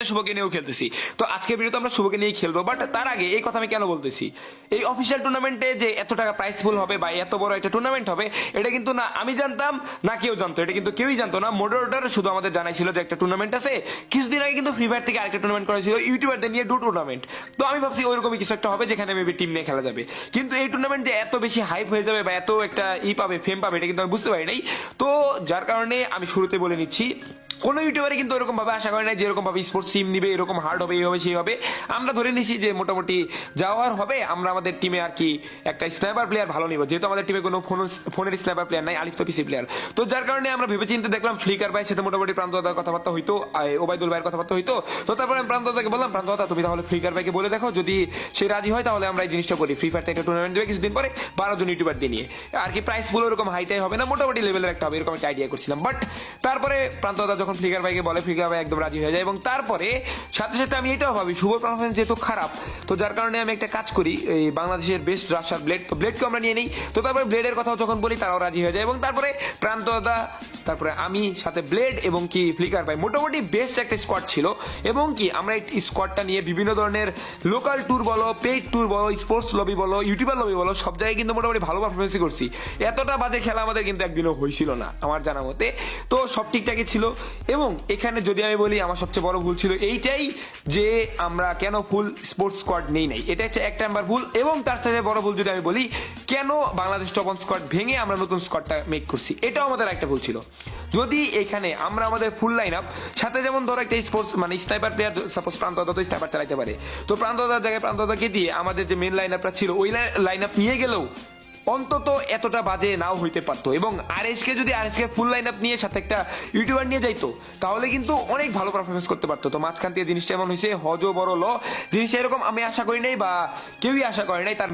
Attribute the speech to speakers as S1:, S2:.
S1: শুভকে নিয়েও খেলতেছি। তো আজকের ভিডিওতে আমরা শুভকে নিয়ে খেলবো, বাট তার আগে এই কথা আমি কেন বলতেছি, এই অফিসিয়াল টুর্নামেন্টে যে এত টাকা প্রাইস ফুল হবে বা এত বড় একটা টুর্নামেন্ট হবে, এটা কিন্তু না আমি জানতাম না কেউ জানতো, এটা কিন্তু কেউই জানতো না। মডারেটর শুধু আমাদের জানাইছিল যে একটা টুর্নামেন্ট আছে। কিছুদিন আগে কিন্তু ফ্রি ফায়ার থেকে আরেকটা টুর্নামেন্ট করা ছিল ইউটিউবারদের নিয়ে, টুর্নামেন্ট। তো আমি ভাবছি ওইরকমই কিছু একটা হবে যেখানে মেবি টিম নিয়ে খেলা যাবে, কিন্তু এই টুর্নামেন্ট যে এত বেশি হাইপ হয়ে যাবে বা এত একটা পাবে, ফেম পাবে, এটা কিন্তু আমি বুঝতে পারি নাই। তো যার কারণে আমি শুরুতে বলে নিচ্ছি, কোনো ইউটিউবারে কিন্তু এরকম ভাবে আশা করে নাই যে এরকম ভাবে স্পোর্টস টিম নিবে, এরকম হার্ড হবে, এই হবে সেই হবে। আমরা ধরে নিছি যে মোটামুটি যাওয়ার হবে। আমরা আমাদের টিমে আর কি একটা স্নাইপার প্লেয়ার ভালো নিব, যেহেতু আমাদের টিমে কোনো ফোনের স্নাইপার প্লেয়ার নাই, আলিফ তো পিসি প্লেয়ার। তো যার কারণে আমরা ভেবে চিন্তে দেখলাম ফ্লিকার ভাইয়ের সাথে মোটামুটি প্রান্তদার কথাবার্তা হইতো, ওবায়দুল ভাইয়ের কথাবার্তা হইতো। তো তারপরে আমি প্রান্তদাকে বললাম, প্রান্তদা তুমি তাহলে ফ্লিকার ভাইকে বলে দেখো, যদি সে রাজি হয় তাহলে আমরা এই জিনিসটা করি, ফ্রি ফায়ার থেকে টুর্নামেন্ট দেবে কিছুদিন পরে 12 জন ইউটিউবার দিয়ে নিয়ে আর কি। প্রাইস পুরো এরকম হাইটাই হবে না, মোটামুটি লেভেলের একটা হবে, এরকম একটা আইডিয়া করছিলাম। বাট তারপরে প্রান্তদা যখন ফ্লিকার ভাইকে বলে, ফ্লিকার ভাই একদম রাজি হয়ে যায়। এবং তারপরে সাথে সাথে আমি এটাও ভাবি শুভর পারফরমেন্স যেহেতু খারাপ, তো যার কারণে আমি একটা কাজ করি, এই বাংলাদেশের বেস্ট রাশার ব্লেড, তো ব্লেডকে আমরা নিয়ে নিই। তো তারপরে ব্লেডের কথাও যখন বলি তারাও রাজি হয়ে যায়। এবং তারপরে প্রান্তদা, তারপরে আমি, সাথে ব্লেড এবং কি ফ্লিকার ভাই, মোটামুটি বেস্ট একটা স্কোয়াড ছিল। এবং কি আমরা এই স্কোয়াডটা নিয়ে বিভিন্ন ধরনের লোকাল ট্যুর বলো, পেইড ট্যুর বলো, স্পোর্টস লবি বলো, ইউটিউবার লবি বলো, সব জায়গায় কিন্তু মোটামুটি ভালো পারফরমেন্সই করছি। এতটা বাজে খেলা আমাদের কিন্তু একদিনও হয়েছিল না আমার জানা মতে। তো সব ঠিকঠাকই ছিল। এবং এখানে যদি আমি বলি আমার সবচেয়ে বড় ভুল ছিল এইটাই, যে আমরা কেন ফুল স্পোর্টস স্কোয়াড নেই নাই, এটা হচ্ছে এক নাম্বার ভুল। এবং তার সাথে বড় ভুল যদি আমি বলি, কেন বাংলাদেশ টপ অন স্কোয়াড ভেঙে আমরা নতুন স্কোয়াডটা মেক করছি, এটাও আমাদের একটা ভুল ছিল। যদি এখানে আমরা আমাদের ফুল লাইন আপ সাথে, যেমন ধরো একটা স্পোর্টস মানে স্নাইপার প্লেয়ার, সাপোজ প্রান্তদা তো স্নাইপার চালাতে পারে, তো প্রান্তদার জায়গায় প্রান্তদাকে দিয়ে আমাদের যে মেন লাইন আপটা ছিল ওই লাইন আপ নিয়ে গেলেও অন্তত এতটা বাজে নাও হইতে পারতো। এবং আরএসকে যদি আরএসকে ফুল লাইন আপ নিয়ে সাথে একটা ইউটিউবার নিয়ে যাইতো, তাহলে কিন্তু অনেক ভালো পারফরমেন্স করতে পারতো। তো মাঝখান থেকে জিনিসটা এমন হয়েছে, হজ বড় ল জিনিসটা এরকম আমি আশা করি নাই বা কেউই আশা করে নাই। তার